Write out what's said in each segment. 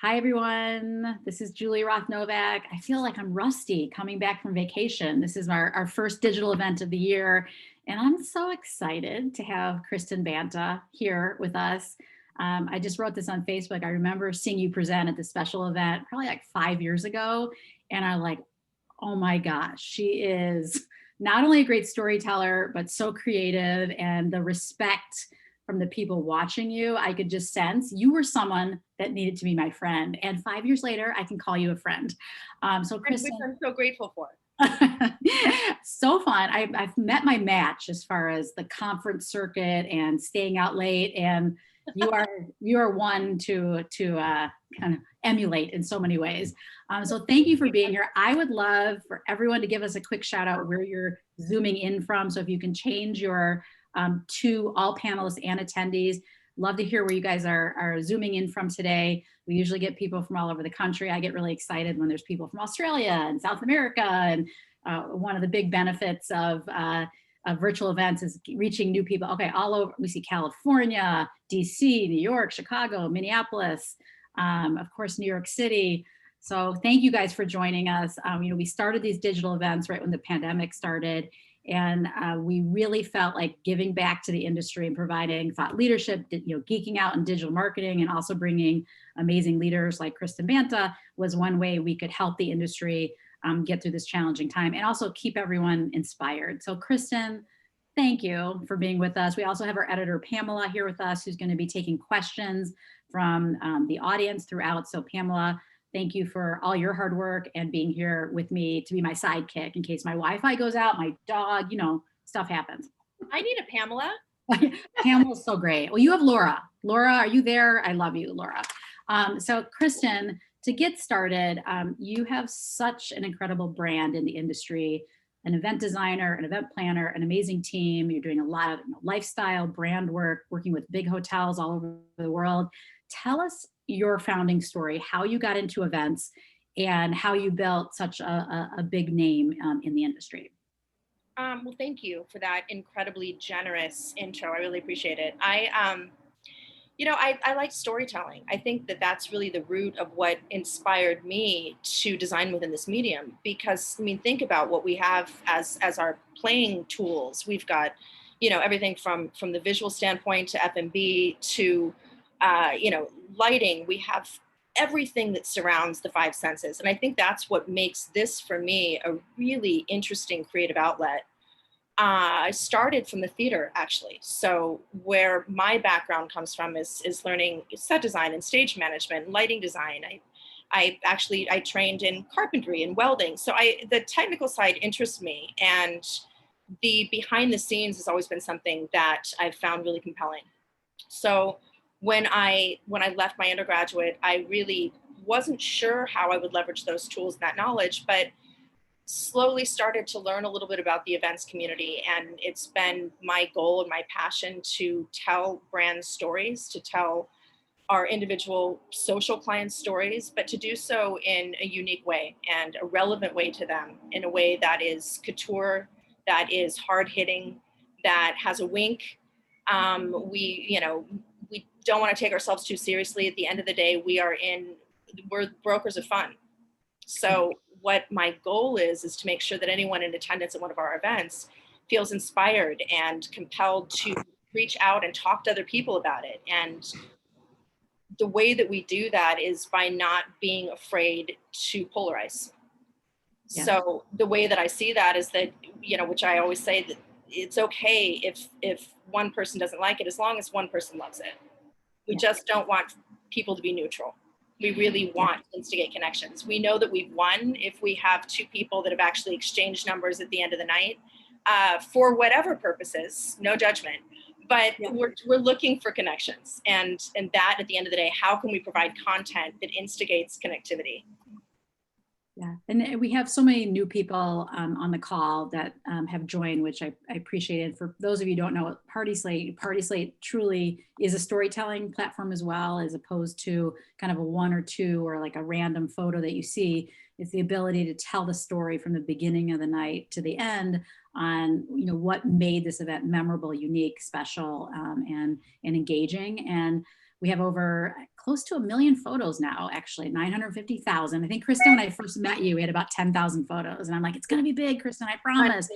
Hi, everyone. This is Julie Roth-Novak. I feel like I'm rusty coming back from vacation. This is our first digital event of the year, and I'm so excited to have Kristin Banta here with us. I just wrote this on Facebook. I remember seeing you present at this special event probably like 5 years ago, and I'm like, oh my gosh, she is not only a great storyteller, but so creative, and the respect from the people watching you, I could just sense you were someone that needed to be my friend. And 5 years later, I can call you a friend. So Which Kristin, I'm so grateful for. so fun. I've met my match as far as the conference circuit and staying out late, and you are one to kind of emulate in so many ways. So thank you for being here. I would love for everyone to give us a quick shout out where you're zooming in from. So if you can change your to all panelists and attendees. Love to hear where you guys are zooming in from today. We usually get people from all over the country. I get really excited when there's people from Australia and South America. And one of the big benefits of virtual events is reaching new people. Okay, all over. We see California, DC, New York, Chicago, Minneapolis, of course, New York City. So thank you guys for joining us. We started these digital events right when the pandemic started. And we really felt like giving back to the industry and providing thought leadership, geeking out in digital marketing, and also bringing amazing leaders like Kristin Banta was one way we could help the industry get through this challenging time and also keep everyone inspired. So Kristin, thank you for being with us. We also have our editor, Pamela, here with us, who's going to be taking questions from the audience throughout. So Pamela, thank you for all your hard work and being here with me to be my sidekick in case my Wi-Fi goes out, my dog, stuff happens. I need a Pamela. Pamela's so great. Well, you have Laura. Laura, are you there? I love you, Laura. So Kristin, to get started, you have such an incredible brand in the industry, an event designer, an event planner, an amazing team. You're doing a lot of lifestyle brand work, working with big hotels all over the world. Tell us your founding story, how you got into events, and how you built such a big name in the industry. Well, thank you for that incredibly generous intro. I really appreciate it. I like storytelling. I think that that's really the root of what inspired me to design within this medium. Because think about what we have as our playing tools. We've got, everything from the visual standpoint to F&B to lighting. We have everything that surrounds the five senses. And I think that's what makes this, for me, a really interesting creative outlet. I started from the theater, actually. So where my background comes from is learning set design and stage management and lighting design. I trained in carpentry and welding. So the technical side interests me, and the behind the scenes has always been something that I've found really compelling. So when I left my undergraduate, I really wasn't sure how I would leverage those tools and that knowledge, but slowly started to learn a little bit about the events community. And it's been my goal and my passion to tell brand stories, to tell our individual social clients stories, but to do so in a unique way and a relevant way to them, in a way that is couture, that is hard hitting, that has a wink. We don't want to take ourselves too seriously. At the end of the day, we're brokers of fun. So what my goal is to make sure that anyone in attendance at one of our events feels inspired and compelled to reach out and talk to other people about it. And the way that we do that is by not being afraid to polarize. Yeah. So the way that I see that is that, which I always say, that it's okay if one person doesn't like it, as long as one person loves it. We just don't want people to be neutral. We really want to instigate connections. We know that we've won if we have two people that have actually exchanged numbers at the end of the night for whatever purposes, no judgment. But we're looking for connections. And that, at the end of the day, how can we provide content that instigates connectivity? Yeah, and we have so many new people on the call that have joined, which I appreciated. For those of you who don't know, PartySlate truly is a storytelling platform as well, as opposed to kind of a one or two or like a random photo that you see. It's the ability to tell the story from the beginning of the night to the end on what made this event memorable, unique, special, and engaging. And We have over close to 1 million photos now, actually 950,000. I think, Kristin, when I first met you, we had about 10,000 photos, and I'm like, it's going to be big, Kristin, I promise.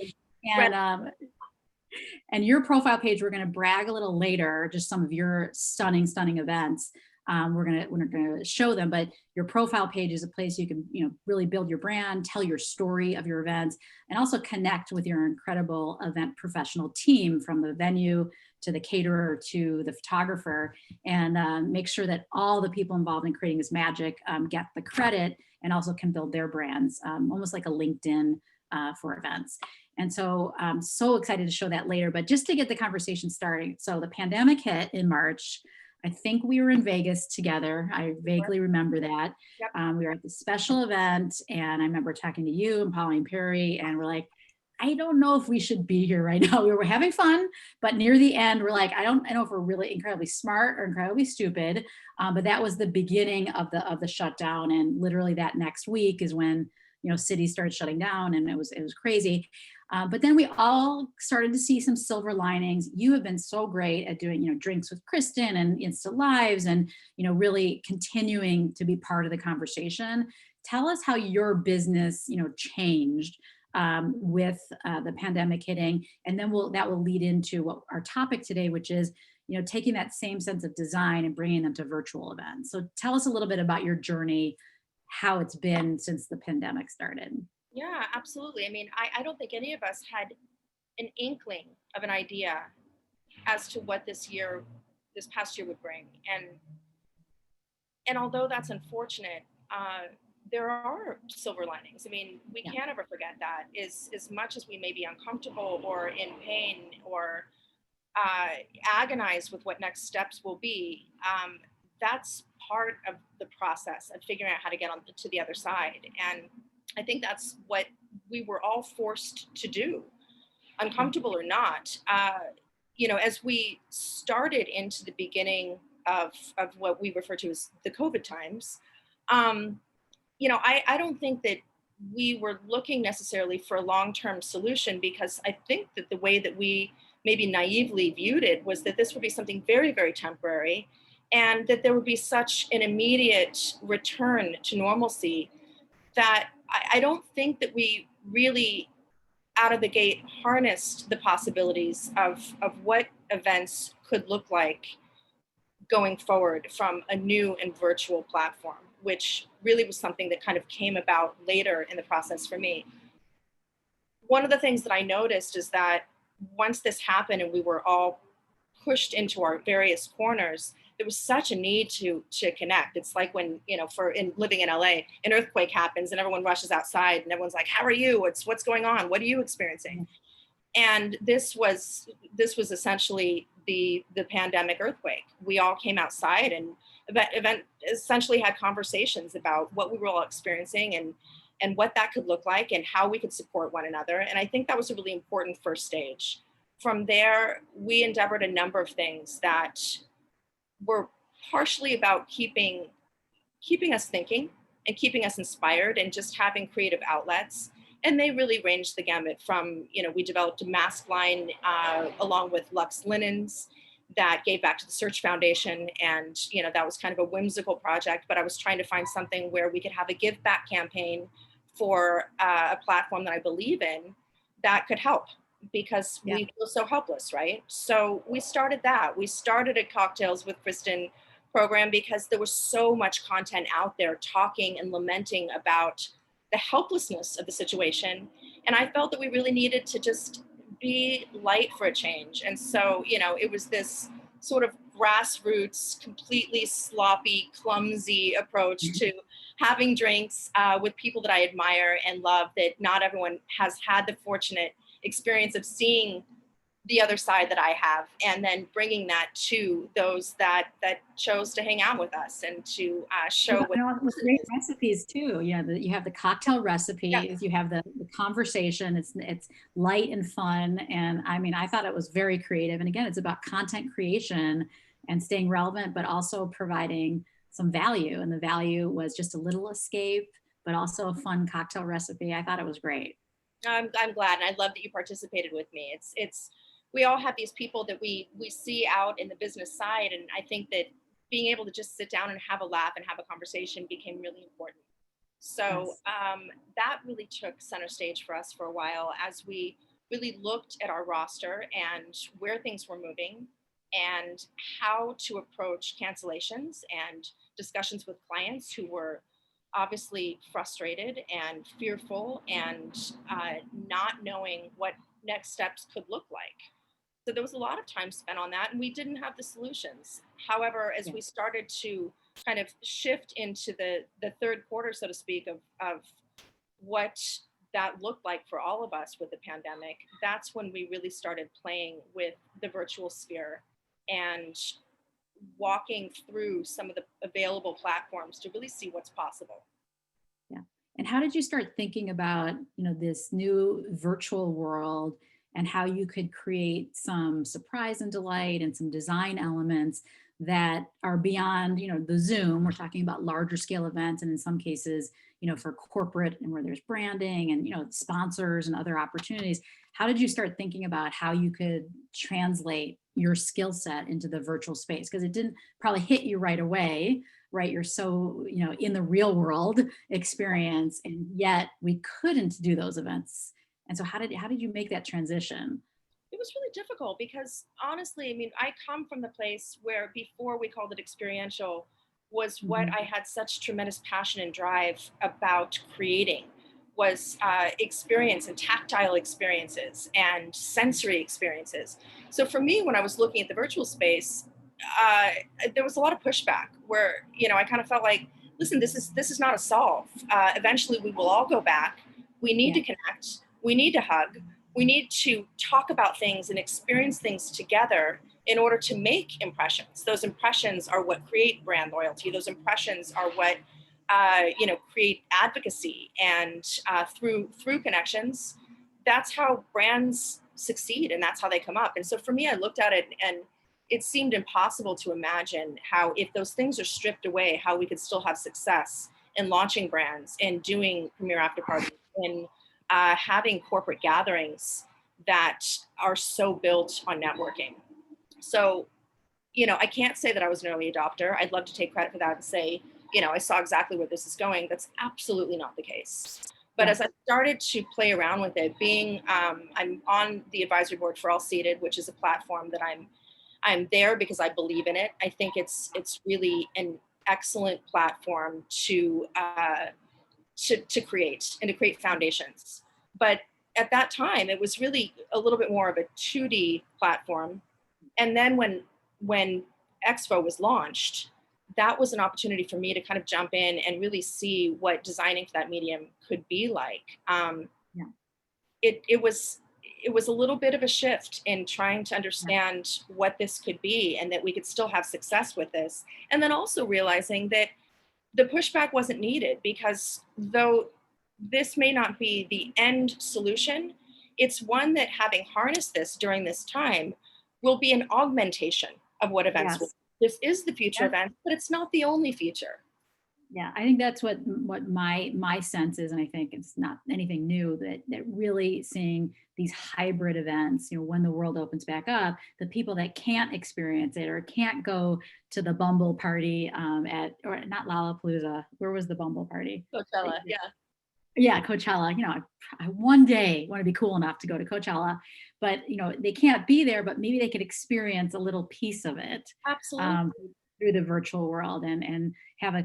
And your profile page, we're going to brag a little later, just some of your stunning, stunning events. We're gonna show them, but your profile page is a place you can, really build your brand, tell your story of your events, and also connect with your incredible event professional team, from the venue to the caterer to the photographer, and make sure that all the people involved in creating this magic get the credit and also can build their brands, almost like a LinkedIn for events. And so I'm so excited to show that later, but just to get the conversation started. So the pandemic hit in March. I think we were in Vegas together. I vaguely remember that. Yep. We were at the special event, and I remember talking to you and Pauline Perry, and we're like, I don't know if we should be here right now. We were having fun, but near the end, we're like, I don't know if we're really incredibly smart or incredibly stupid. But that was the beginning of the shutdown, and literally that next week is when cities started shutting down, and it was crazy. But then we all started to see some silver linings. You have been so great at doing, drinks with Kristin and Insta Lives, and, really continuing to be part of the conversation. Tell us how your business, changed with the pandemic hitting, and then that will lead into what our topic today, which is, taking that same sense of design and bringing them to virtual events. So tell us a little bit about your journey, how it's been since the pandemic started. Yeah, absolutely. I mean, I don't think any of us had an inkling of an idea as to what this past year would bring. And although that's unfortunate, there are silver linings. I mean, we can't ever forget that. As much as we may be uncomfortable or in pain or agonize with what next steps will be, that's part of the process of figuring out how to get on to the other side. And I think that's what we were all forced to do, uncomfortable or not. As we started into the beginning of what we refer to as the COVID times, I don't think that we were looking necessarily for a long-term solution, because I think that the way that we maybe naively viewed it was that this would be something very, very temporary, and that there would be such an immediate return to normalcy that I don't think that we really out of the gate harnessed the possibilities of what events could look like going forward from a new and virtual platform, which really was something that kind of came about later in the process for me. One of the things that I noticed is that once this happened and we were all pushed into our various corners, there was such a need to connect. It's like when, living in LA, an earthquake happens and everyone rushes outside and everyone's like, how are you? What's going on? What are you experiencing? And this was essentially the pandemic earthquake. We all came outside and event essentially had conversations about what we were all experiencing and what that could look like and how we could support one another. And I think that was a really important first stage. From there, we endeavored a number of things that were partially about keeping us thinking and keeping us inspired and just having creative outlets. And they really ranged the gamut from, we developed a mask line along with Lux Linens that gave back to the Search Foundation. And, that was kind of a whimsical project, but I was trying to find something where we could have a give back campaign for a platform that I believe in that could help, because we feel so helpless, right? So we started that. We started a Cocktails with Kristin program because there was so much content out there talking and lamenting about the helplessness of the situation. And I felt that we really needed to just be light for a change. And so, it was this sort of grassroots, completely sloppy, clumsy approach to having drinks with people that I admire and love, that not everyone has had the fortunate experience of seeing the other side that I have, and then bringing that to those that chose to hang out with us and to show what with great recipes too. You have the cocktail recipes, you have the conversation. It's light and fun, and I mean, I thought it was very creative. And again, it's about content creation and staying relevant, but also providing some value. And the value was just a little escape, but also a fun cocktail recipe. I thought it was great. I'm glad, and I love that you participated with me. It's we all have these people that we see out in the business side, and I think that being able to just sit down and have a laugh and have a conversation became really important. So Yes. that really took center stage for us for a while as we really looked at our roster and where things were moving and how to approach cancellations and discussions with clients who were obviously frustrated and fearful and not knowing what next steps could look like. So there was a lot of time spent on that, and we didn't have the solutions. However, as Yeah. we started to kind of shift into the third quarter, so to speak, of what that looked like for all of us with the pandemic, that's when we really started playing with the virtual sphere and walking through some of the available platforms to really see what's possible. Yeah. And how did you start thinking about, this new virtual world and how you could create some surprise and delight and some design elements that are beyond, the Zoom? We're talking about larger scale events, and in some cases, for corporate and where there's branding and, sponsors and other opportunities. How did you start thinking about how you could translate your skill set into the virtual space? Because it didn't probably hit you right away, right? You're so, in the real world experience, and yet we couldn't do those events. And so how did you make that transition? It was really difficult because honestly, I mean, I come from the place where before we called it experiential was what Mhm. I had such tremendous passion and drive about creating was experience and tactile experiences and sensory experiences. So for me, when I was looking at the virtual space, uh, there was a lot of pushback where, I kind of felt like, listen, this is not a solve. Eventually we will all go back. We need Yeah. to connect. We need to hug. We need to talk about things and experience things together in order to make impressions. Those impressions are what create brand loyalty. Those impressions are what create advocacy, and through connections, that's how brands succeed, and that's how they come up. And so for me, I looked at it, and it seemed impossible to imagine how, if those things are stripped away, how we could still have success in launching brands and doing premier after parties and having corporate gatherings that are so built on networking. So, I can't say that I was an early adopter. I'd love to take credit for that and say, I saw exactly where this is going. That's absolutely not the case. But Yeah. as I started to play around with it, I'm on the advisory board for All Seated, which is a platform that I'm there because I believe in it. I think it's really an excellent platform to create and to create foundations. But at that time, it was really a little bit more of a 2D platform. And then when Expo was launched, that was an opportunity for me to kind of jump in and really see what designing for that medium could be like. Yeah. It was a little bit of a shift in trying to Yeah. understand what this could be and that we could still have success with this. And then also realizing that the pushback wasn't needed, because though this may not be the end solution, it's one that, having harnessed this during this time, will be an augmentation of what events will Yes. be. This is the future That's event, but it's not the only future. Yeah, I think that's what my sense is, and I think it's not anything new, that really seeing these hybrid events, when the world opens back up, the people that can't experience it or can't go to the Bumble party, at, or not Lollapalooza, where was the Bumble party? Coachella, yeah, Yeah, Coachella. I one day want to be cool enough to go to Coachella, but they can't be there, but maybe they could experience a little piece of it, um, absolutely. through the virtual world, and have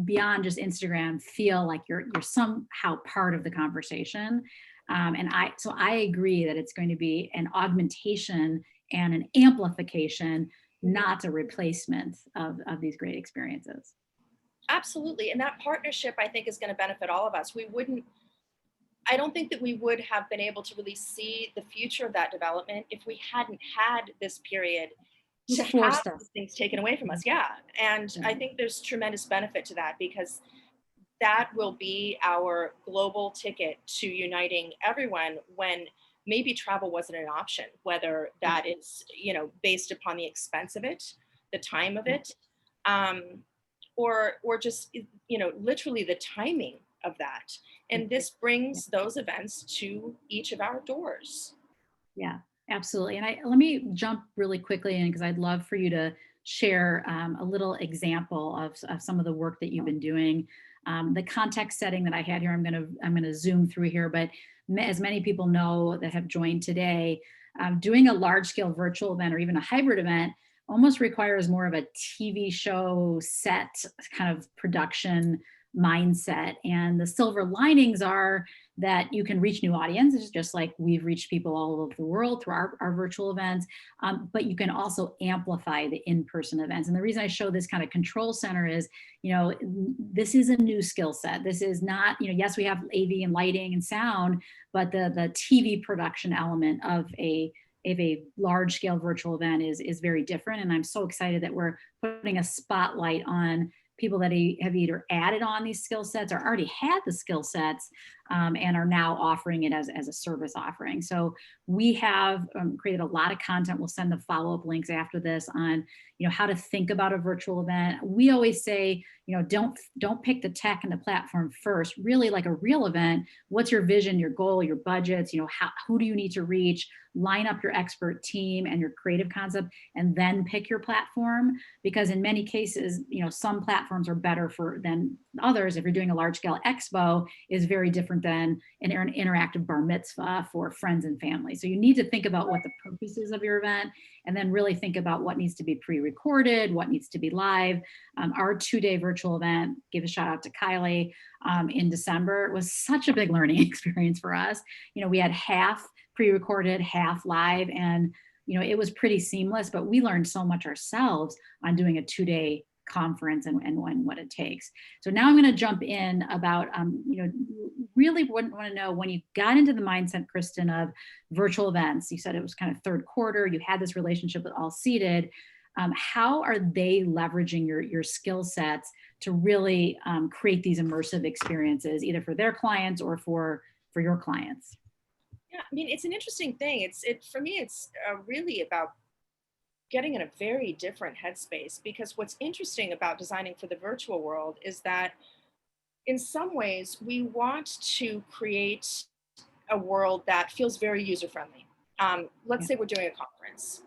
beyond just Instagram, feel like you're somehow part of the conversation. And I agree that it's going to be an augmentation and an amplification, Mhm. not a replacement of these great experiences. Absolutely. And that partnership, I think, is going to benefit all of us. I don't think that we would have been able to really see the future of that development if we hadn't had this period to Just have forced these us. things taken away from us. Yeah. And Yeah. I think there's tremendous benefit to that, because that will be our global ticket to uniting everyone when maybe travel wasn't an option, whether Yeah. that is, based upon the expense of it, the time of Yeah. it, um, or just, literally the timing of that. And this Yeah. brings those events to each of our doors. Yeah, absolutely. And let me jump really quickly in, because I'd love for you to share a little example of some of the work that you've been doing. The context setting that I had here, I'm gonna zoom through here, but as many people know that have joined today, doing a large scale virtual event or even a hybrid event almost requires more of a TV show set kind of production mindset. And the silver linings are that you can reach new audiences, just like we've reached people all over the world through our virtual events, but you can also amplify the in-person events. And the reason I show this kind of control center is, this is a new skill set. This is not, yes, we have AV and lighting and sound, but the TV production element of a large scale virtual event is very different. And I'm so excited that we're putting a spotlight on people that have either added on these skill sets or already had the skill sets and are now offering it as a service offering. So we have created a lot of content. We'll send the follow-up links after this on how to think about a virtual event. We always say, don't pick the tech and the platform first. Really, like a real event, what's your vision, your goal, your budgets, who do you need to reach? Line up your expert team and your creative concept, and then pick your platform. Because in many cases, some platforms are better than others. If you're doing a large scale expo, is very different than an interactive bar mitzvah for friends and family. So you need to think about what the purpose is of your event, and then really think about what needs to be pre-recorded, what needs to be live. Our 2-day virtual event, give a shout out to Kylie, in December, was such a big learning experience for us. We had half pre-recorded, half live, and it was pretty seamless, but we learned so much ourselves on doing a 2-day conference and what it takes. So now I'm going to jump in about, really want to know, when you got into the mindset, Kristin, of virtual events, you said it was kind of third quarter, you had this relationship with All Seated. How are they leveraging your skill sets to really create these immersive experiences, either for their clients or for your clients? Yeah, I mean, it's an interesting thing. For me, it's really about getting in a very different headspace, because what's interesting about designing for the virtual world is that in some ways we want to create a world that feels very user friendly. Let's say we're doing a conference.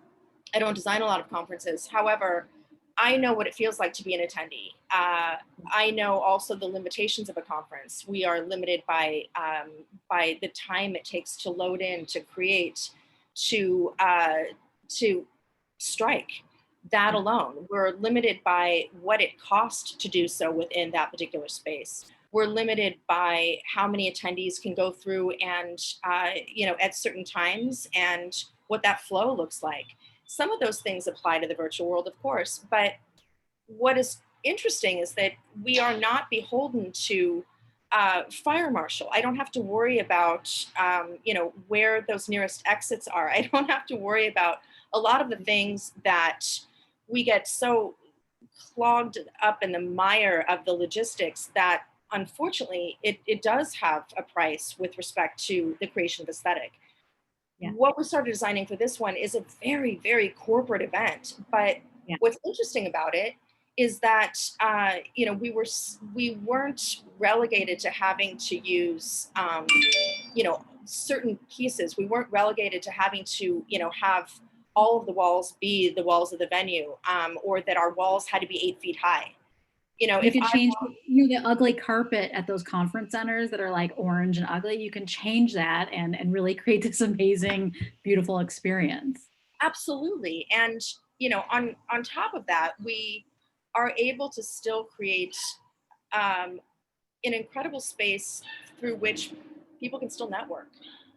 I don't design a lot of conferences. However, I know what it feels like to be an attendee. I know also the limitations of a conference. We are limited by the time it takes to load in, to create, to strike. That alone, we're limited by what it costs to do so within that particular space. We're limited by how many attendees can go through and at certain times, and what that flow looks like. Some of those things apply to the virtual world, of course, but what is interesting is that we are not beholden to fire marshal. I don't have to worry about, where those nearest exits are. I don't have to worry about a lot of the things that we get so clogged up in the mire of the logistics that, unfortunately, it does have a price with respect to the creation of aesthetic. Yeah. What we started designing for this one is a very, very corporate event. But what's interesting about it is that we weren't relegated to having to use certain pieces. We weren't relegated to having to have all of the walls be the walls of the venue, or that our walls had to be 8 feet high. You can change the ugly carpet at those conference centers that are like orange and ugly. You can change that and really create this amazing, beautiful experience. Absolutely. And, on top of that, we are able to still create an incredible space through which people can still network.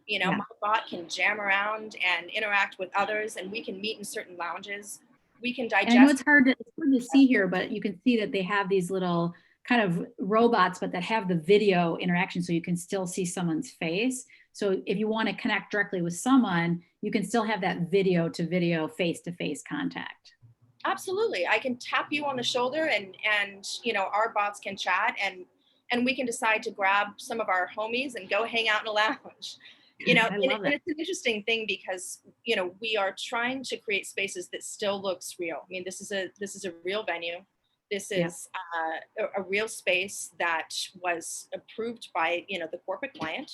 My bot can jam around and interact with others, and we can meet in certain lounges. We can digest. And I know it's hard to see here, but you can see that they have these little kind of robots, but that have the video interaction, so you can still see someone's face. So if you want to connect directly with someone, you can still have that video to video, face-to-face contact. Absolutely. I can tap you on the shoulder and our bots can chat, and we can decide to grab some of our homies and go hang out in a lounge. And it's an interesting thing because, we are trying to create spaces that still looks real. I mean, this is a real venue. This is a real space that was approved by, the corporate client.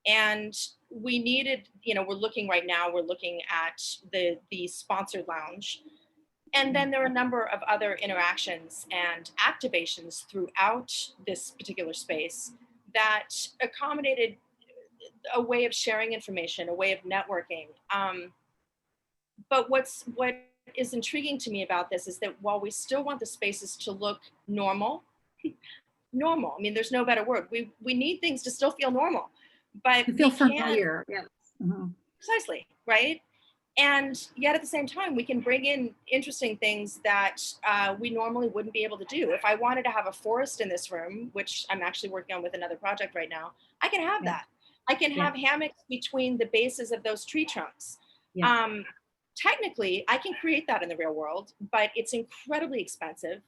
And we needed, we're looking at the sponsored lounge. And then there are a number of other interactions and activations throughout this particular space that accommodated a way of sharing information, a way of networking. But what is intriguing to me about this is that while we still want the spaces to look normal, normal. I mean, there's no better word. We need things to still feel normal, but To feel we can't. familiar. Yes. Mhm. Precisely, right? And yet at the same time, we can bring in interesting things that we normally wouldn't be able to do. If I wanted to have a forest in this room, which I'm actually working on with another project right now, I can have Yeah. that. I can Yeah. have hammocks between the bases of those tree trunks. Yeah. Technically, I can create that in the real world, but it's incredibly expensive.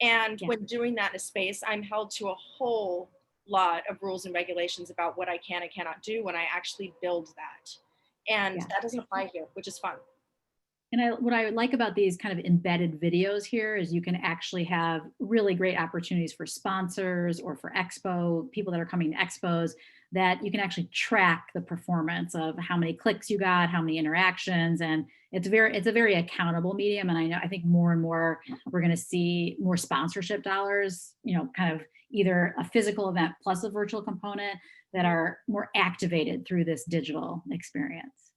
And Yeah. when doing that in a space, I'm held to a whole lot of rules and regulations about what I can and cannot do when I actually build that. And Yeah. that doesn't apply here, which is fun. And what I like about these kind of embedded videos here is you can actually have really great opportunities for sponsors or for expo, people that are coming to expos, that you can actually track the performance of how many clicks you got, how many interactions, and it's a very accountable medium. And I think more and more we're going to see more sponsorship dollars, kind of either a physical event plus a virtual component that are more activated through this digital experience.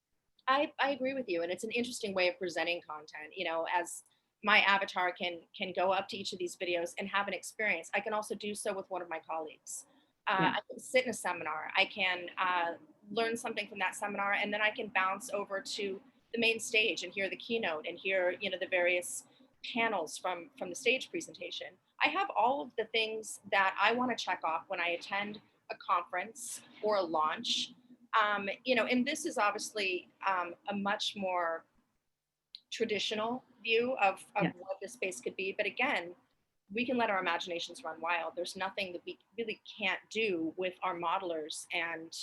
I agree with you, and it's an interesting way of presenting content. As my avatar can go up to each of these videos and have an experience, I can also do so with one of my colleagues. Yeah. I can sit in a seminar. I can learn something from that seminar, and then I can bounce over to the main stage and hear the keynote and hear the various panels from the stage presentation. I have all of the things that I want to check off when I attend a conference or a launch. And this is obviously a much more traditional view of Yeah. what this space could be. But again, we can let our imaginations run wild. There's nothing that we really can't do with our modelers and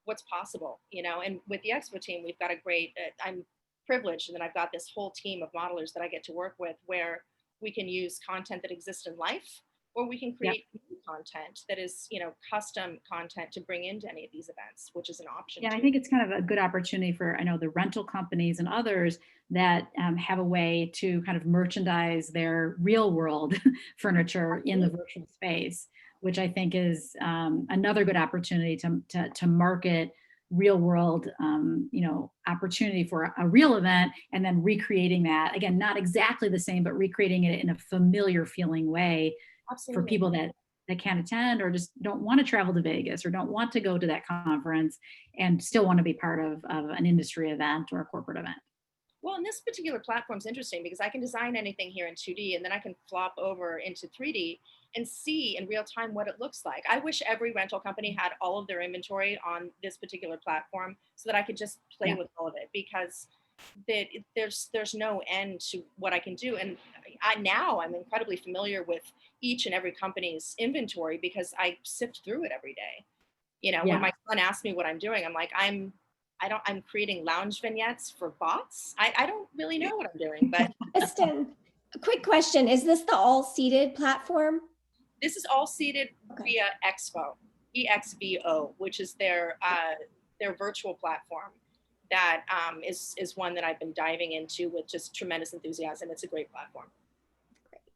what's possible, and with the expo team, we've got a great, I'm privileged and then I've got this whole team of modelers that I get to work with where we can use content that exists in life, or we can Yep. create new content that is, custom content to bring into any of these events, which is an option Yeah, and I too. think it's kind of a good opportunity for, I know, the rental companies and others that have a way to kind of merchandise their real world furniture in the virtual space, which I think is another good opportunity to market real world, opportunity for a real event, and then recreating that again, not exactly the same, but recreating it in a familiar feeling way for Absolutely. people that can't attend or just don't want to travel to Vegas or don't want to go to that conference and still want to be part of an industry event or a corporate event. Well, and this particular platform is interesting because I can design anything here in 2D and then I can flop over into 3D and see in real time what it looks like. I wish every rental company had all of their inventory on this particular platform so that I could just play Yeah. with all of it, because there's no end to what I can do. And I'm incredibly familiar with each and every company's inventory because I sift through it every day. When Yeah. my son asks me what I'm doing, I'm like, I'm creating lounge vignettes for bots. I don't really know what I'm doing, but Kristin, a quick question. Is this the all-seated platform? this is all seated Okay. via Expo, EXVO, which is their virtual platform that is one that I've been diving into with just tremendous enthusiasm. It's a great platform.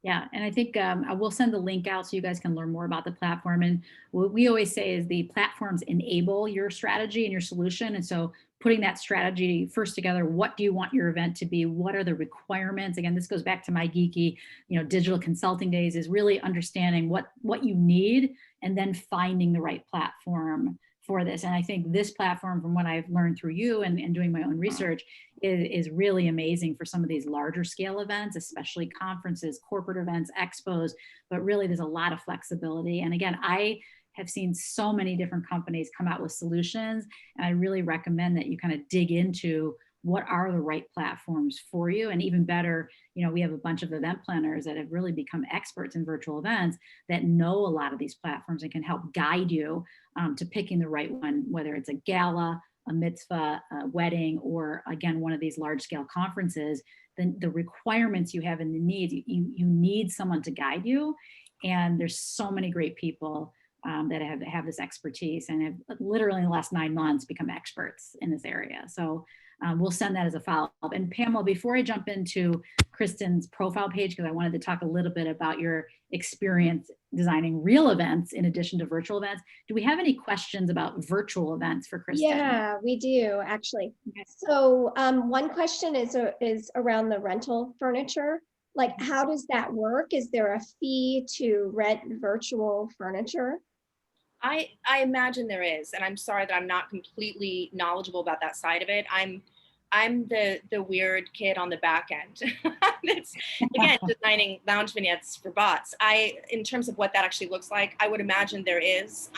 Yeah, and I think I will send the link out so you guys can learn more about the platform. And what we always say is the platforms enable your strategy and your solution. And so putting that strategy first together, what do you want your event to be? What are the requirements? Again, this goes back to my geeky, digital consulting days, is really understanding what you need and then finding the right platform for this. And I think this platform, from what I've learned through you and doing my own research, is really amazing for some of these larger scale events, especially conferences, corporate events, expos, but really there's a lot of flexibility. And again, I have seen so many different companies come out with solutions, and I really recommend that you kind of dig into what are the right platforms for you. And even better, we have a bunch of event planners that have really become experts in virtual events that know a lot of these platforms and can help guide you to picking the right one, whether it's a gala, a mitzvah, a wedding, or again, one of these large scale conferences. Then the requirements you have and the needs, you need someone to guide you. And there's so many great people that have this expertise and have literally in the last 9 months become experts in this area. So we'll send that as a follow-up. And Pamela, before I jump into Kristin's profile page, because I wanted to talk a little bit about your experience designing real events in addition to virtual events, do we have any questions about virtual events for Kristin? Yeah, we do actually. Okay. So one question is around the rental furniture. Like, how does that work? Is there a fee to rent virtual furniture? I imagine there is, and I'm sorry that I'm not completely knowledgeable about that side of it. I'm the weird kid on the back end. That's again designing lounge vignettes for bots. In terms of what that actually looks like, I would imagine there is,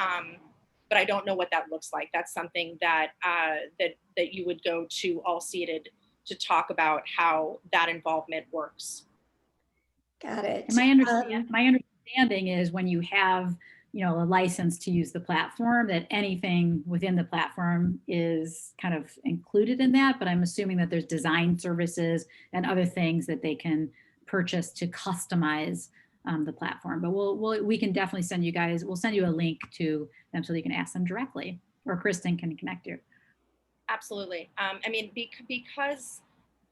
but I don't know what that looks like. That's something that that you would go to All Seated to talk about how that involvement works. Got it. And my understanding is when you have, you know, a license to use the platform, that anything within the platform is kind of included in that. But I'm assuming that there's design services and other things that they can purchase to customize the platform. But we can definitely send you guys, we'll send you a link to them so that you can ask them directly, or Kristin can connect you. Absolutely. I mean, because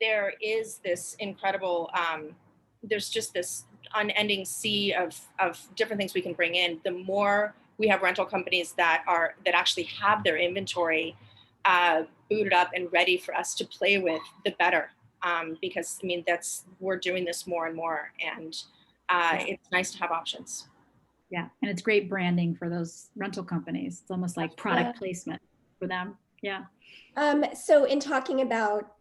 there is this incredible, there's just this unending sea of different things we can bring in. The more we have rental companies that actually have their inventory booted up and ready for us to play with, the better. Because I mean, we're doing this more and more, and it's nice to have options. Yeah, and it's great branding for those rental companies. It's almost like product placement for them. Yeah. So in talking about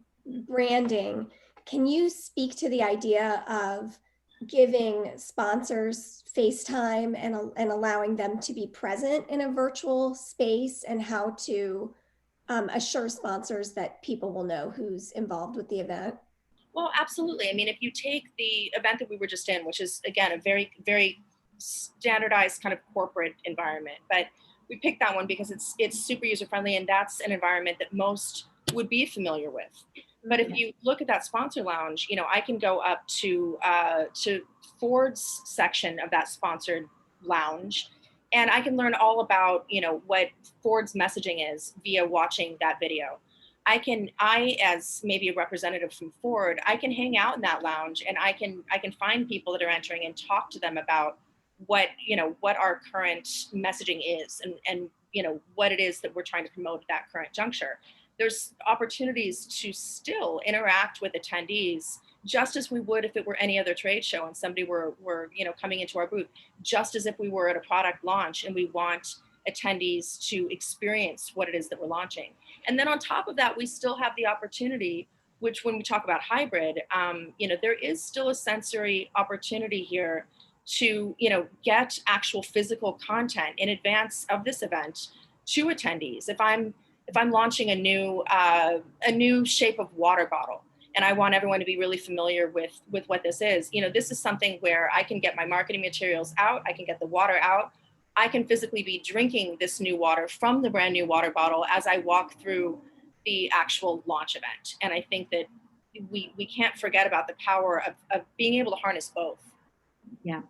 branding, can you speak to the idea of giving sponsors FaceTime and allowing them to be present in a virtual space, and how to assure sponsors that people will know who's involved with the event? Well, absolutely. I mean, if you take the event that we were just in, which is again a very, very standardized kind of corporate environment, but we picked that one because it's super user friendly, and that's an environment that most would be familiar with. But if you look at that sponsor lounge, you know, I can go up to Ford's section of that sponsored lounge, and I can learn all about, you know, what Ford's messaging is via watching that video. I as maybe a representative from Ford, I can hang out in that lounge, and I can find people that are entering and talk to them about what our current messaging is, and you know what it is that we're trying to promote at that current juncture. There's opportunities to still interact with attendees just as we would if it were any other trade show and somebody were you know coming into our booth, just as if we were at a product launch and we want attendees to experience what it is that we're launching. And then on top of that, we still have the opportunity, which when we talk about hybrid, you know, there is still a sensory opportunity here to, you know, get actual physical content in advance of this event to attendees. If I'm launching a new shape of water bottle, and I want everyone to be really familiar with what this is, you know, this is something where I can get my marketing materials out, I can get the water out, I can physically be drinking this new water from the brand new water bottle as I walk through the actual launch event. And I think that we can't forget about the power of being able to harness both. Yeah.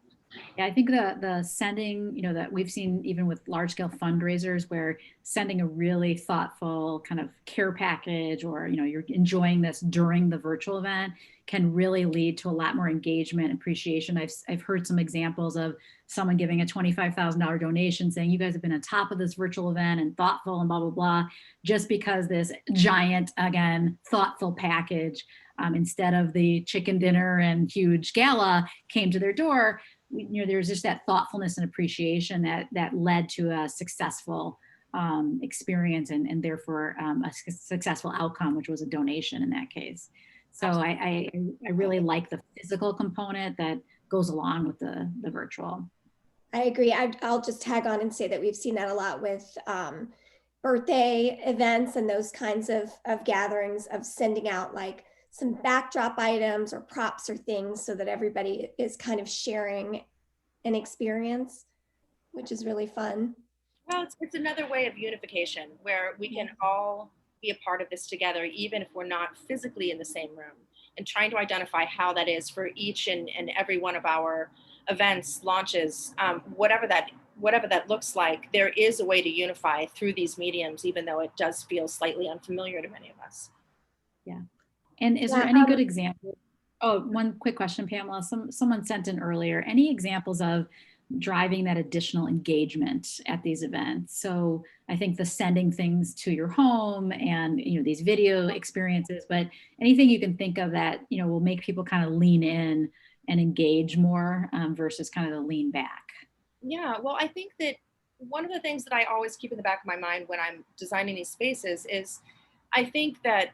Yeah, I think the sending, you know, that we've seen even with large scale fundraisers where sending a really thoughtful kind of care package, or, you know, you're enjoying this during the virtual event, can really lead to a lot more engagement and appreciation. I've heard some examples of someone giving a $25,000 donation saying, you guys have been on top of this virtual event and thoughtful and blah, blah, blah, just because this giant, again, thoughtful package, instead of the chicken dinner and huge gala, came to their door. You know, there's just that thoughtfulness and appreciation that led to a successful experience, and therefore a successful outcome, which was a donation in that case. So I really like the physical component that goes along with the virtual. I agree. I'll just tag on and say that we've seen that a lot with birthday events and those kinds of gatherings, of sending out like some backdrop items or props or things so that everybody is kind of sharing an experience, which is really fun. Well, it's another way of unification where we can all be a part of this together, even if we're not physically in the same room, and trying to identify how that is for each and every one of our events, launches, whatever that looks like. There is a way to unify through these mediums, even though it does feel slightly unfamiliar to many of us. Yeah. And is there any good example? Oh, one quick question, Pamela. Someone sent in earlier. Any examples of driving that additional engagement at these events? So I think the sending things to your home and, you know, these video experiences, but anything you can think of that, you know, will make people kind of lean in and engage more versus kind of the lean back. Yeah, well, I think that one of the things that I always keep in the back of my mind when I'm designing these spaces is I think that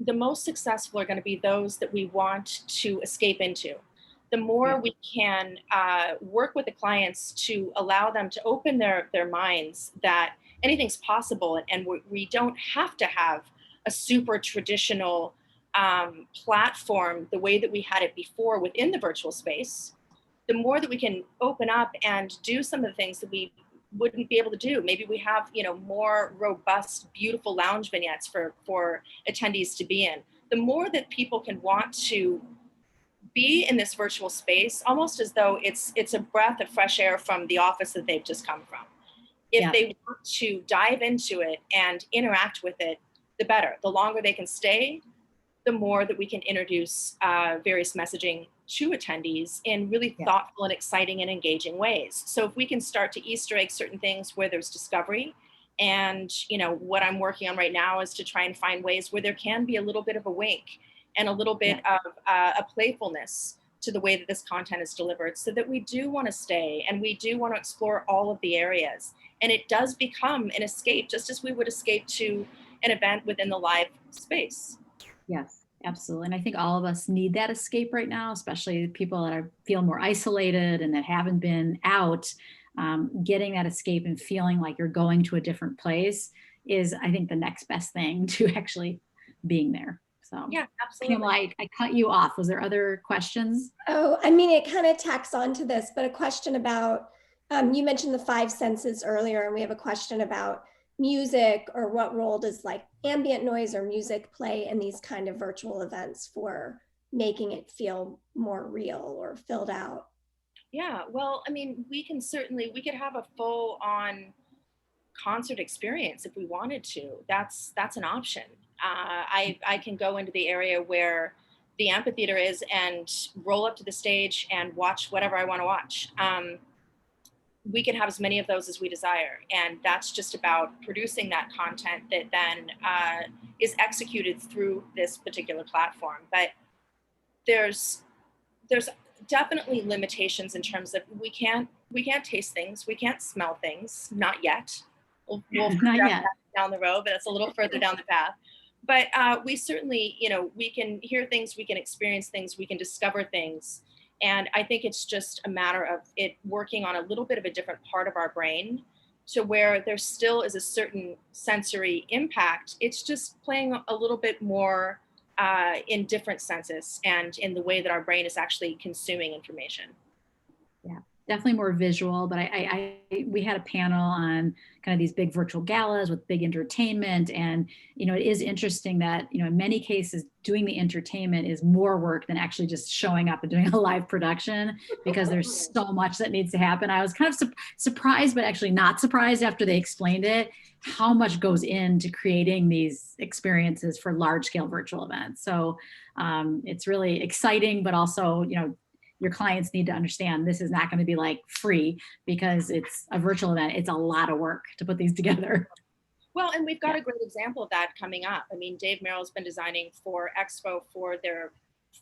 the most successful are going to be those that we want to escape into. The more Yeah. we can work with the clients to allow them to open their minds that anything's possible, and we don't have to have a super traditional platform the way that we had it before within the virtual space. The more that we can open up and do some of the things that we wouldn't be able to do. Maybe we have, you know, more robust, beautiful lounge vignettes for attendees to be in. The more that people can want to be in this virtual space, almost as though it's a breath of fresh air from the office that they've just come from. If Yeah. they want to dive into it and interact with it, the better. The longer they can stay, the more that we can introduce various messaging to attendees in really thoughtful and exciting and engaging ways. So if we can start to Easter egg certain things where there's discovery, and you know what I'm working on right now is to try and find ways where there can be a little bit of a wink and a little bit of a playfulness to the way that this content is delivered, so that we do want to stay and we do want to explore all of the areas. And it does become an escape, just as we would escape to an event within the live space. Yes, absolutely. And I think all of us need that escape right now, especially people that feel more isolated and that haven't been out. Getting that escape and feeling like you're going to a different place is, I think, the next best thing to actually being there. So, Yeah, absolutely. Pamela, I cut you off. Was there other questions? Oh, I mean, it kind of tacks onto this, but a question about, you mentioned the five senses earlier, and we have a question about music, or what role does like ambient noise or music play in these kind of virtual events for making it feel more real or filled out? Yeah, well, I mean, we could have a full on concert experience if we wanted to. That's an option. I can go into the area where the amphitheater is and roll up to the stage and watch whatever I want to watch. We can have as many of those as we desire, and that's just about producing that content that then is executed through this particular platform. But there's definitely limitations in terms of we can't taste things, we can't smell things, not yet. We'll figure Not out yet. that down the road, but that's a little further down the path. But we certainly, you know, we can hear things, we can experience things, we can discover things. And I think it's just a matter of it working on a little bit of a different part of our brain, to where there still is a certain sensory impact. It's just playing a little bit more in different senses and in the way that our brain is actually consuming information. Yeah, definitely more visual, but we had a panel on kind of these big virtual galas with big entertainment. And, you know, it is interesting that, you know, in many cases, doing the entertainment is more work than actually just showing up and doing a live production, because there's so much that needs to happen. I was kind of surprised, but actually not surprised after they explained it, how much goes into creating these experiences for large scale virtual events. So it's really exciting, but also, you know, your clients need to understand this is not going to be like free, because it's a virtual event. It's a lot of work to put these together. Well, and we've got a great example of that coming up. I mean, Dave Merrill's been designing for Expo for their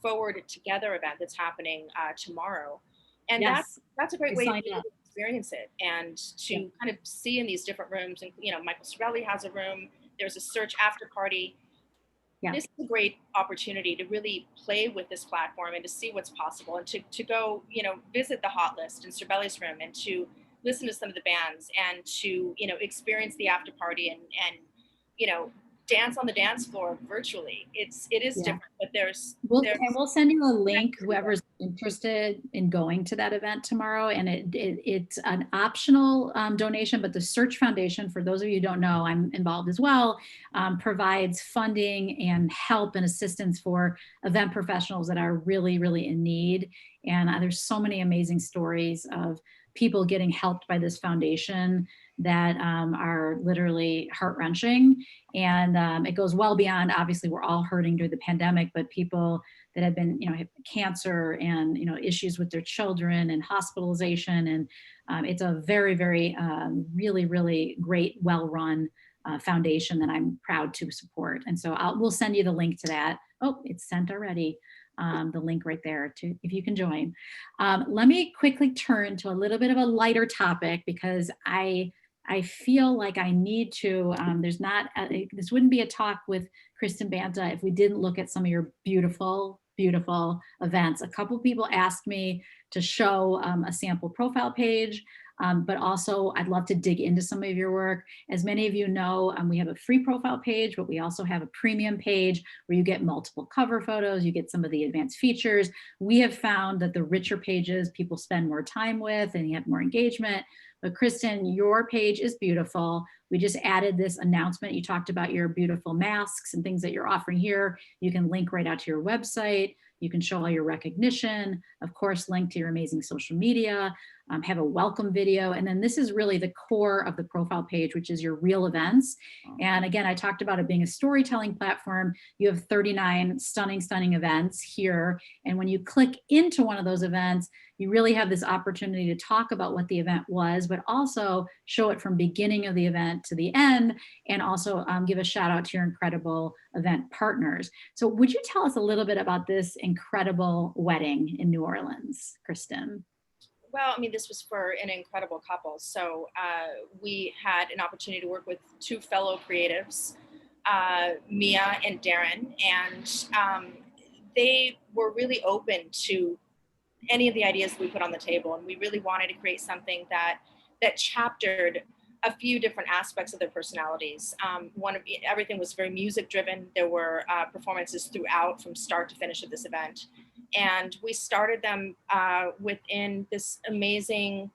Forward Together event that's happening tomorrow. And Yes, that's a great I way to signed up. experience it and to kind of see in these different rooms. And, you know, Michael Cervelli has a room. There's a search after party. Yeah. This is a great opportunity to really play with this platform and to see what's possible, and to go, you know, visit the hot list in Cervelli's room, and to listen to some of the bands, and to, you know, experience the after party, and you know, dance on the dance floor virtually. It is different, but there's We'll send you a link, whoever's interested in going to that event tomorrow. And it's an optional donation, but the Search Foundation, for those of you who don't know, I'm involved as well, provides funding and help and assistance for event professionals that are really, really in need. And there's so many amazing stories of people getting helped by this foundation that are literally heart-wrenching. And it goes well beyond, obviously, we're all hurting during the pandemic, but people that have been, have cancer and, issues with their children and hospitalization. And it's a very, very, really, really great, well-run foundation that I'm proud to support. And so we'll send you the link to that. Oh, it's sent already. The link right there to if you can join. Let me quickly turn to a little bit of a lighter topic, because I feel like I need to. This wouldn't be a talk with Kristin Banta if we didn't look at some of your beautiful, beautiful events. A couple people asked me to show a sample profile page. But also I'd love to dig into some of your work. As many of you know, we have a free profile page, but we also have a premium page where you get multiple cover photos, you get some of the advanced features. We have found that the richer pages people spend more time with and you have more engagement. But Kristin, your page is beautiful. We just added this announcement. You talked about your beautiful masks and things that you're offering here. You can link right out to your website. You can show all your recognition, of course, link to your amazing social media, have a welcome video. And then this is really the core of the profile page, which is your real events. And again, I talked about it being a storytelling platform. You have 39 stunning, stunning events here. And when you click into one of those events, you really have this opportunity to talk about what the event was, but also show it from beginning of the event to the end, and also give a shout out to your incredible event partners. So would you tell us a little bit about this incredible wedding in New Orleans, Kristin? Well, I mean, this was for an incredible couple. So we had an opportunity to work with two fellow creatives, Mia and Darren, and they were really open to any of the ideas that we put on the table. And we really wanted to create something that chaptered a few different aspects of their personalities. Everything was very music driven. There were performances throughout from start to finish of this event. And we started them within this amazing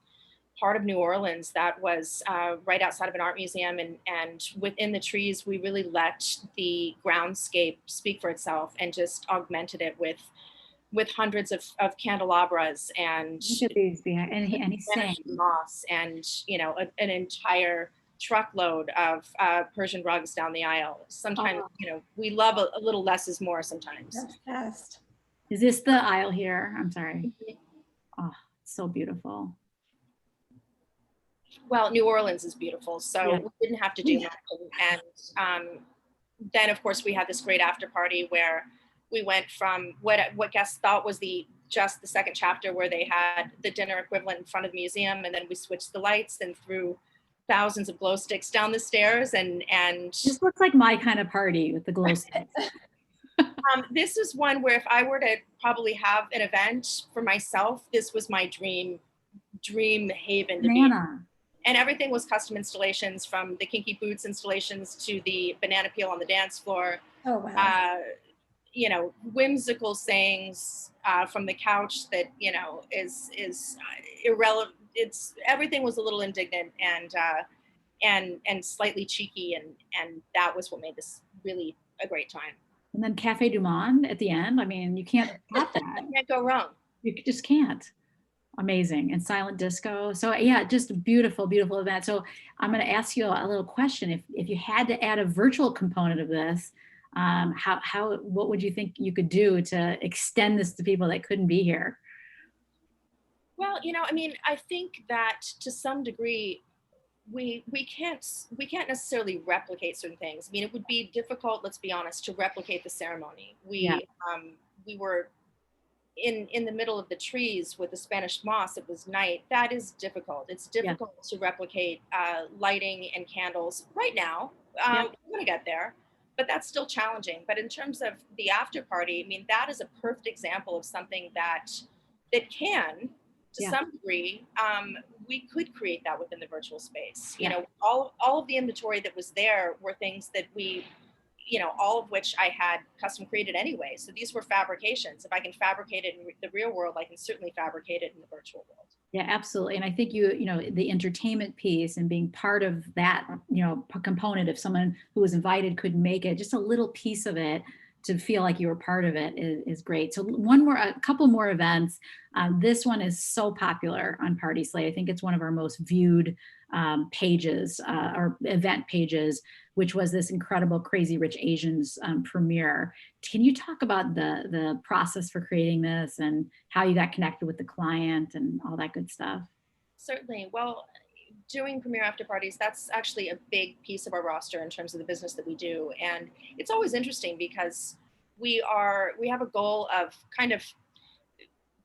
part of New Orleans that was right outside of an art museum. And within the trees, we really let the groundscape speak for itself and just augmented it with hundreds of candelabras and look at these behind, and he's saying moss and an entire truckload of Persian rugs down the aisle. Sometimes we love a little less is more sometimes. That's fast. Is this the aisle here? I'm sorry. Oh, it's so beautiful. Well, New Orleans is beautiful, so yeah. We didn't have to do much. And then of course we had this great after party where we went from what guests thought was just the second chapter, where they had the dinner equivalent in front of the museum, and then we switched the lights and threw thousands of glow sticks down the stairs. And this looks like my kind of party with the glow sticks. This is one where if I were to probably have an event for myself, this was my dream haven to be. And everything was custom installations, from the Kinky Boots installations to the banana peel on the dance floor. Oh, wow. Whimsical sayings from the couch that, is irrelevant. Everything was a little indignant and slightly cheeky. And that was what made this really a great time. And then Cafe Du Monde at the end. I mean, you can't top that. You can't go wrong. You just can't. Amazing. And silent disco. So yeah, just a beautiful, beautiful event. So I'm going to ask you a little question. If you had to add a virtual component of this, what would you think you could do to extend this to people that couldn't be here? Well, I think that to some degree, we can't necessarily replicate certain things. I mean, it would be difficult, let's be honest, to replicate the ceremony. We were in the middle of the trees with the Spanish moss. It was night. That is difficult. It's difficult to replicate lighting and candles right now. We're going to get there, but that's still challenging. But in terms of the after party, I mean, that is a perfect example of something that can, to some degree, we could create that within the virtual space. All of the inventory that was there were things that we, all of which I had custom created anyway. So these were fabrications. If I can fabricate it in the real world, I can certainly fabricate it in the virtual world. Yeah, absolutely. And I think the entertainment piece and being part of that, component, if someone who was invited couldn't make it, just a little piece of it to feel like you were part of it is great. So a couple more events. This one is so popular on PartySlate. I think it's one of our most viewed pages or event pages, which was this incredible Crazy Rich Asians premiere. Can you talk about the process for creating this and how you got connected with the client and all that good stuff? Certainly. Well, doing premiere after parties, that's actually a big piece of our roster in terms of the business that we do. And it's always interesting because we have a goal of kind of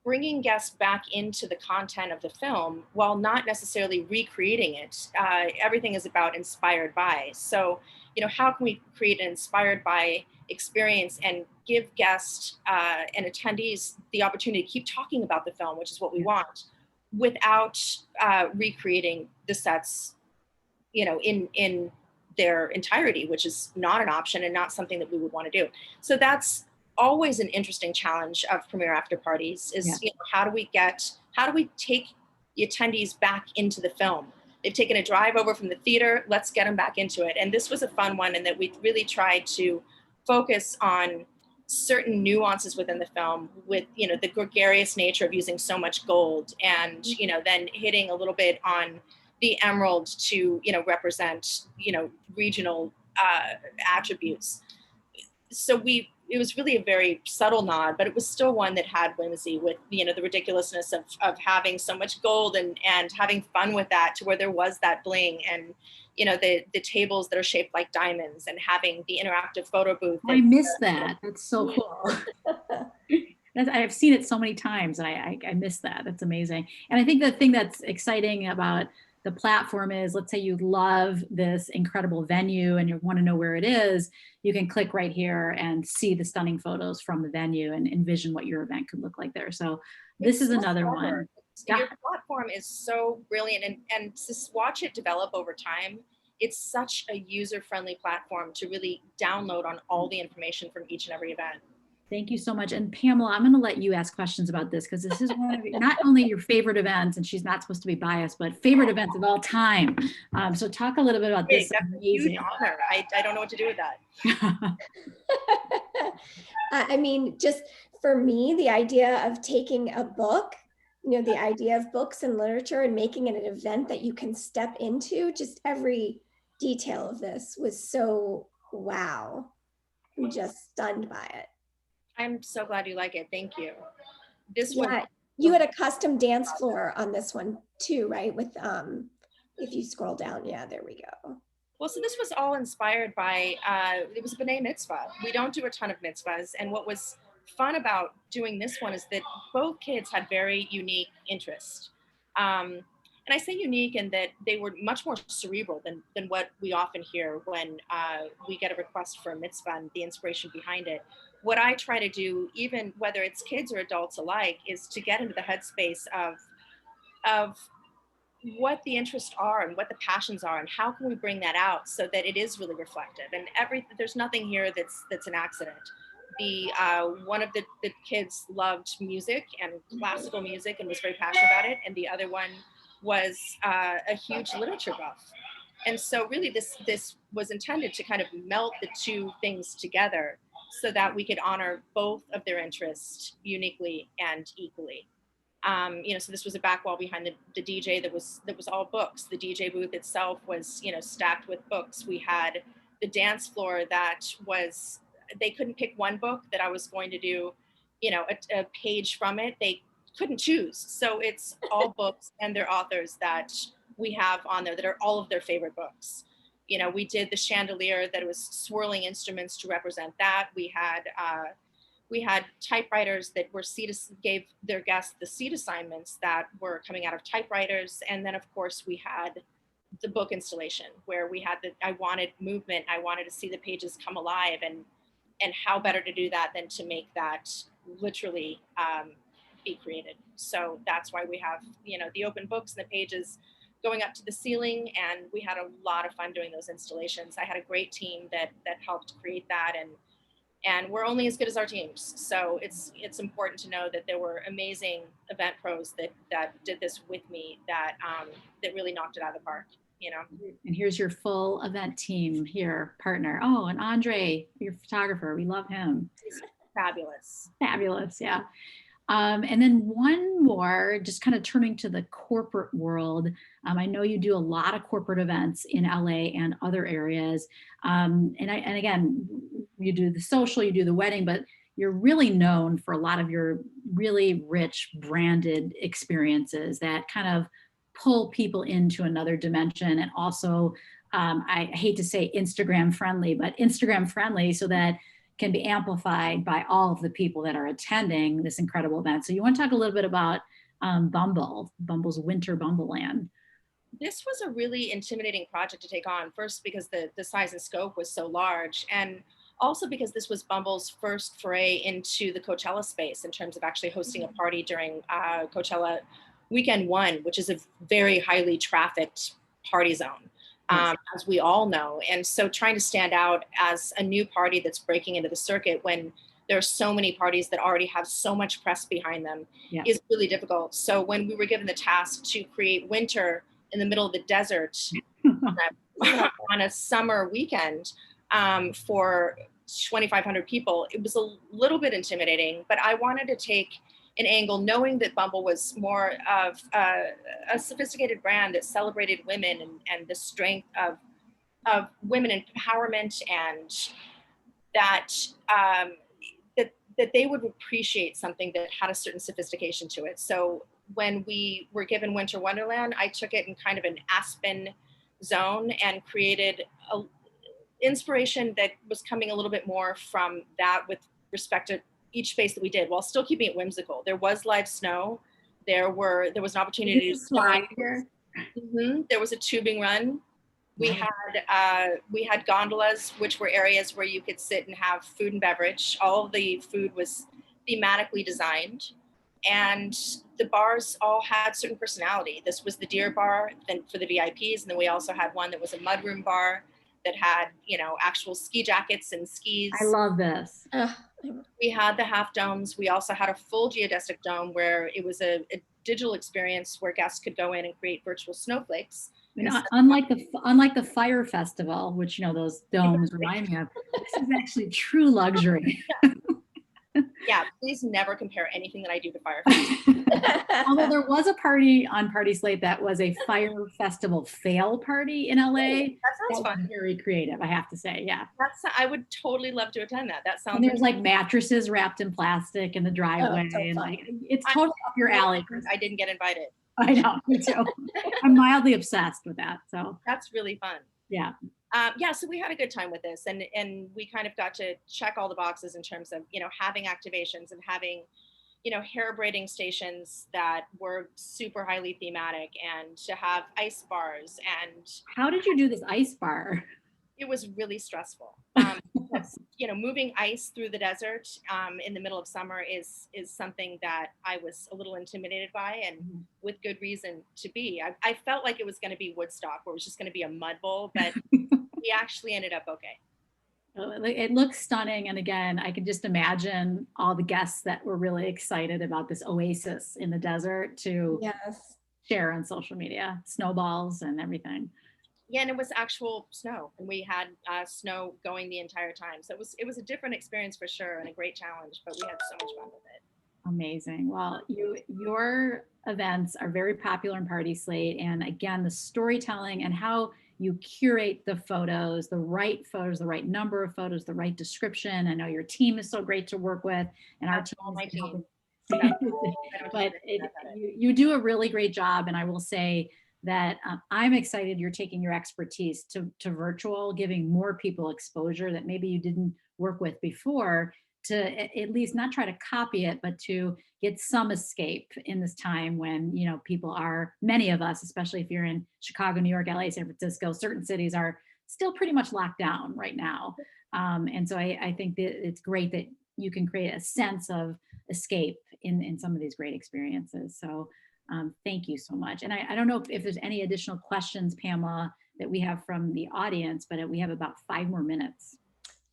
bringing guests back into the content of the film while not necessarily recreating it. Everything is about inspired by. So, how can we create an inspired by experience and give guests and attendees the opportunity to keep talking about the film, which is what we want, without recreating the sets, in their entirety, which is not an option and not something that we would want to do. So that's always an interesting challenge of premiere after parties is, how do we take the attendees back into the film? They've taken a drive over from the theater, let's get them back into it. And this was a fun one in that we really tried to focus on certain nuances within the film with, the gregarious nature of using so much gold and, then hitting a little bit on the emerald to, represent, regional attributes. So it was really a very subtle nod, but it was still one that had whimsy with, the ridiculousness of having so much gold and having fun with that, to where there was that bling and, the tables that are shaped like diamonds and having the interactive photo booth. I missed that. That's so cool. I've seen it so many times. I miss that. That's amazing. And I think the thing that's exciting about the platform is, let's say you love this incredible venue and you want to know where it is, you can click right here and see the stunning photos from the venue and envision what your event could look like there. So this is another one. Your platform is so brilliant, and to watch it develop over time, it's such a user-friendly platform to really download on all the information from each and every event. Thank you so much. And Pamela, I'm going to let you ask questions about this because this is one of not only your favorite events, and she's not supposed to be biased, but favorite events of all time. So talk a little bit about this. That's a huge honor. I don't know what to do with that. I mean, just for me, the idea of taking a book, the idea of books and literature and making it an event that you can step into, just every detail of this was so wow. I'm just stunned by it. I'm so glad you like it. Thank you. You had a custom dance floor on this one too, right? With if you scroll down, there we go. Well, so this was all inspired by it was a B'nai mitzvah. We don't do a ton of mitzvahs, and what was fun about doing this one is that both kids had very unique interests. And I say unique in that they were much more cerebral than what we often hear when we get a request for a mitzvah and the inspiration behind it. What I try to do, even whether it's kids or adults alike, is to get into the headspace of what the interests are and what the passions are and how can we bring that out so that it is really reflective. And there's nothing here that's an accident. One of the kids loved music and classical music and was very passionate about it, and the other one was a huge literature buff. And so really this was intended to kind of melt the two things together so that we could honor both of their interests uniquely and equally. So this was a back wall behind the DJ that was all books. The DJ booth itself was, stacked with books. We had the dance floor that was, they couldn't pick one book that I was going to do, a page from it. They couldn't choose. So it's all books and their authors that we have on there that are all of their favorite books. We did the chandelier that was swirling instruments to represent that. We had typewriters that were gave their guests the seat assignments that were coming out of typewriters. And then of course we had the book installation where we had I wanted movement. I wanted to see the pages come alive, and how better to do that than to make that literally be created. So that's why we have, the open books and the pages going up to the ceiling, and we had a lot of fun doing those installations. I had a great team that helped create that, and we're only as good as our teams. So it's important to know that there were amazing event pros that did this with me that really knocked it out of the park. you know. And here's your full event team here, partner. Oh, and Andre, your photographer. We love him. He's fabulous. Fabulous. Yeah. And then one more, just kind of turning to the corporate world. I know you do a lot of corporate events in LA and other areas. And again, you do the social, you do the wedding, but you're really known for a lot of your really rich branded experiences that kind of pull people into another dimension. And also, I hate to say Instagram friendly, but Instagram friendly so that can be amplified by all of the people that are attending this incredible event. So you want to talk a little bit about Bumble's Winter Bumbleland. This was a really intimidating project to take on, first because the size and scope was so large, and also because this was Bumble's first foray into the Coachella space in terms of actually hosting a party during Coachella weekend one, which is a very highly trafficked party zone. As we all know. And so trying to stand out as a new party that's breaking into the circuit when there are so many parties that already have so much press behind them is really difficult. So when we were given the task to create winter in the middle of the desert on a summer weekend for 2,500 people, it was a little bit intimidating, but I wanted to take an angle knowing that Bumble was more of a sophisticated brand that celebrated women and the strength of women empowerment, and that that they would appreciate something that had a certain sophistication to it. So when we were given Winter Wonderland, I took it in kind of an Aspen zone and created a inspiration that was coming a little bit more from that with respect to each space that we did, while still keeping it whimsical. There was live snow. There was an opportunity to slide here. There was a tubing run. We had gondolas, which were areas where you could sit and have food and beverage. All of the food was thematically designed, and the bars all had certain personality. This was the Deer Bar, then for the VIPs, and then we also had one that was a mudroom bar that had, actual ski jackets and skis. I love this. We had the half domes. We also had a full geodesic dome where it was a digital experience where guests could go in and create virtual snowflakes. Unlike the fire festival, which those domes remind me of, this is actually true luxury. Yeah, please never compare anything that I do to Fire Festival. Although there was a party on PartySlate that was a Fire Festival fail party in LA. That sounds fun. Very creative, I have to say. Yeah. I would totally love to attend that. That sounds. And there's like mattresses wrapped in plastic in the driveway, and it's totally up your alley. I didn't get invited. I know, me too. I'm mildly obsessed with that. So that's really fun. Yeah. So we had a good time with this, and we kind of got to check all the boxes in terms of, having activations and having, hair braiding stations that were super highly thematic, and to have ice bars. And how did you do this ice bar? It was really stressful. Because, moving ice through the desert in the middle of summer is something that I was a little intimidated by, and with good reason to be. I felt like it was going to be Woodstock, where it was just going to be a mud bowl, but we actually ended up okay. It looks stunning. And again, I can just imagine all the guests that were really excited about this oasis in the desert to share on social media, snowballs and everything. Yeah, and it was actual snow, and we had snow going the entire time. So it was a different experience for sure, and a great challenge, but we had so much fun with it. Amazing. Well, your events are very popular in PartySlate, and again, the storytelling and how you curate the photos, the right number of photos, the right description. I know your team is so great to work with, and our team. My team. But you do a really great job, and I will say that I'm excited you're taking your expertise to virtual, giving more people exposure that maybe you didn't work with before, to at least not try to copy it, but to get some escape in this time when, people are, many of us, especially if you're in Chicago, New York, LA, San Francisco, certain cities are still pretty much locked down right now. And so I think that it's great that you can create a sense of escape in some of these great experiences. So thank you so much. And I don't know if there's any additional questions, Pamela, that we have from the audience, but we have about 5 more minutes.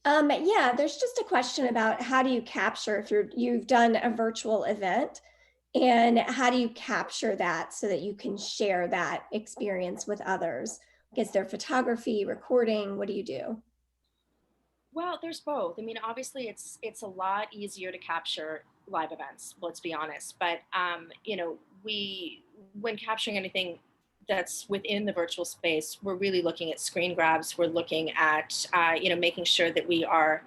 Yeah, there's just a question about how do you capture, if you've done a virtual event, and how do you capture that so that you can share that experience with others? Is there photography, recording? What do you do? Well, there's both. I mean, obviously, it's a lot easier to capture live events. Let's be honest. But you know, we when capturing anything that's within the virtual space, we're really looking at screen grabs. We're looking at you know, making sure that we are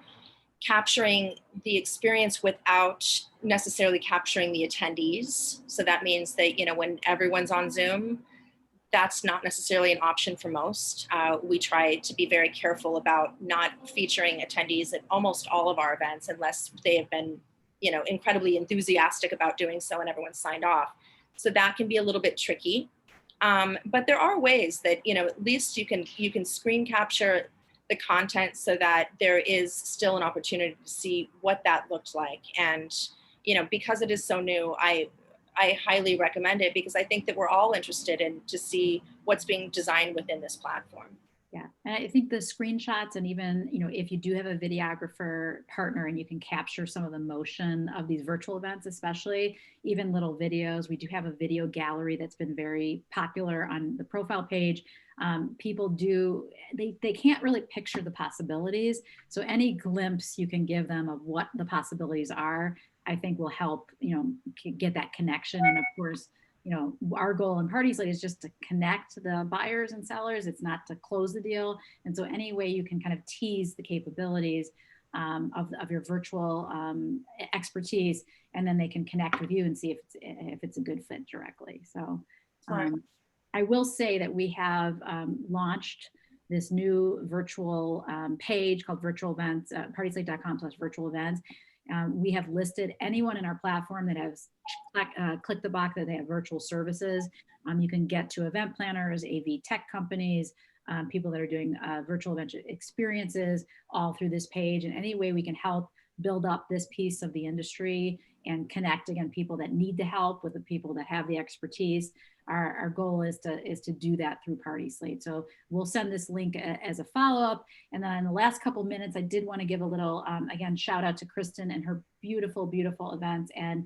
capturing the experience without necessarily capturing the attendees. So that means that, you know, when everyone's on Zoom, that's not necessarily an option for most. We try to be very careful about not featuring attendees at almost all of our events unless they have been, you know, incredibly enthusiastic about doing so and everyone's signed off. So that can be a little bit tricky. But there are ways that, you know, at least you can screen capture the content so that there is still an opportunity to see what that looked like. And, you know, because it is so new, I highly recommend it because I think that we're all interested in to see what's being designed within this platform. Yeah, and I think the screenshots, and even, you know, if you do have a videographer partner and you can capture some of the motion of these virtual events, especially even little videos. We do have a video gallery that's been very popular on the profile page. People do, they can't really picture the possibilities. So any glimpse you can give them of what the possibilities are, I think will help, you know, get that connection. And of course, you know, our goal in PartySlate is just to connect the buyers and sellers. It's not to close the deal. And so any way you can kind of tease the capabilities of your virtual expertise, and then they can connect with you and see if it's a good fit directly. So I will say that we have launched this new virtual page called Virtual Events, partyslate.com/virtual events. We have listed anyone in our platform that has clicked the box that they have virtual services. You can get to event planners, AV tech companies, people that are doing virtual event experiences all through this page. And any way we can help build up this piece of the industry and connect, again, people that need the help with the people that have the expertise. Our goal is to do that through PartySlate. So we'll send this link as a follow-up. And then in the last couple of minutes, I did want to give a little, again, shout out to Kristin and her beautiful, beautiful events. And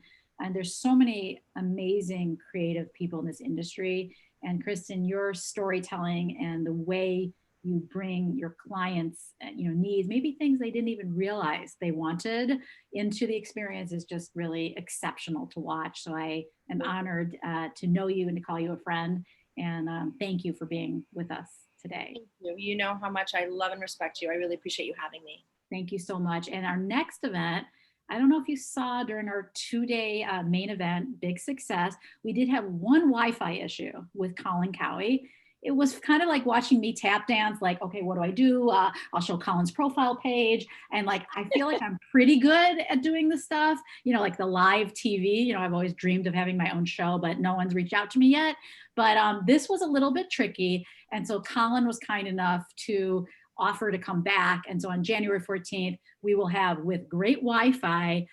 there's so many amazing creative people in this industry. And Kristin, your storytelling and the way you bring your clients, you know, needs, maybe things they didn't even realize they wanted into the experience, is just really exceptional to watch. So I am honored to know you and to call you a friend. And thank you for being with us today. Thank you. You know how much I love and respect you. I really appreciate you having me. Thank you so much. And our next event, I don't know if you saw during our 2-day main event, big success, we did have one Wi-Fi issue with Colin Cowie. It was kind of like watching me tap dance, like, okay, what do I do? I'll show Colin's profile page. And like, I feel like I'm pretty good at doing this stuff, you know, like the live TV, you know, I've always dreamed of having my own show, but no one's reached out to me yet. But this was a little bit tricky. And so Colin was kind enough to offer to come back. And so on January 14th, we will have, with great Wi-Fi,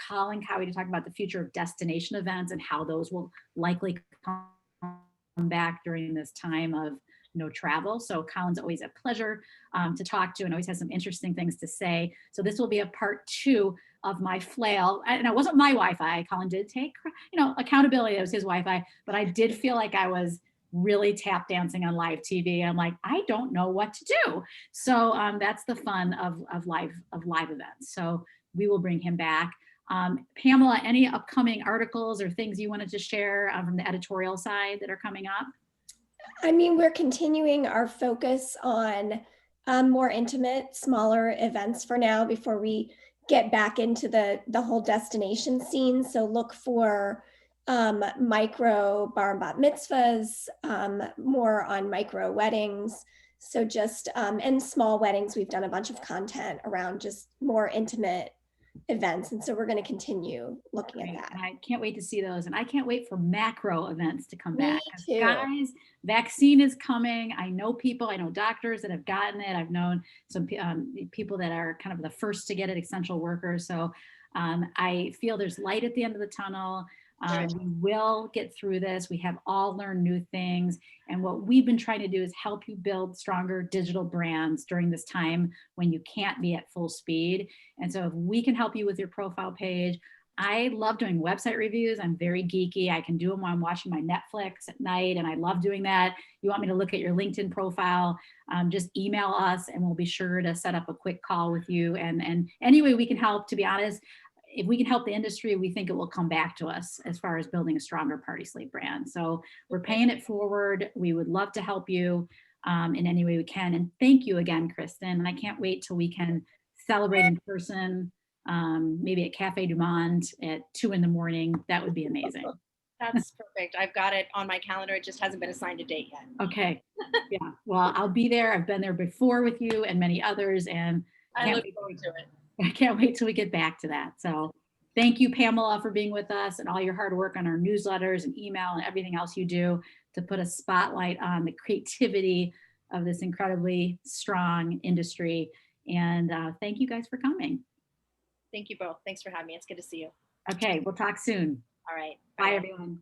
Colin Cowie to talk about the future of destination events and how those will likely come back during this time of no travel. So Colin's always a pleasure to talk to and always has some interesting things to say. So this will be a part 2 of my flail. And it wasn't my Wi-Fi. Colin did take, you know, accountability. It was his Wi-Fi, but I did feel like I was really tap dancing on live TV. I'm like, I don't know what to do. So that's the fun of live events. So we will bring him back. Pamela, any upcoming articles or things you wanted to share from the editorial side that are coming up? I mean, we're continuing our focus on more intimate, smaller events for now before we get back into the whole destination scene. So look for micro bar and bat mitzvahs, more on micro weddings. So just, and small weddings, we've done a bunch of content around just more intimate events. And so we're going to continue looking at that. And I can't wait to see those. And I can't wait for macro events to come back. Me too. Guys, vaccine is coming. I know people, I know doctors that have gotten it. I've known some people that are kind of the first to get it, essential workers. So I feel there's light at the end of the tunnel. We will get through this. We have all learned new things. And what we've been trying to do is help you build stronger digital brands during this time when you can't be at full speed. And so if we can help you with your profile page, I love doing website reviews. I'm very geeky. I can do them while I'm watching my Netflix at night, and I love doing that. You want me to look at your LinkedIn profile, just email us and we'll be sure to set up a quick call with you. And any way we can help, to be honest, if we can help the industry, we think it will come back to us as far as building a stronger PartySlate brand. So we're paying it forward. We would love to help you in any way we can. And thank you again, Kristin. And I can't wait till we can celebrate in person, maybe at Cafe Du Monde at 2 a.m. That would be amazing. That's perfect. I've got it on my calendar. It just hasn't been assigned a date yet. Okay. Yeah. Well, I'll be there. I've been there before with you and many others, and I look forward to it. I can't wait till we get back to that. So thank you, Pamela, for being with us and all your hard work on our newsletters and email and everything else you do to put a spotlight on the creativity of this incredibly strong industry. And thank you guys for coming. Thank you both. Thanks for having me. It's good to see you. Okay, we'll talk soon. All right. Bye, everyone.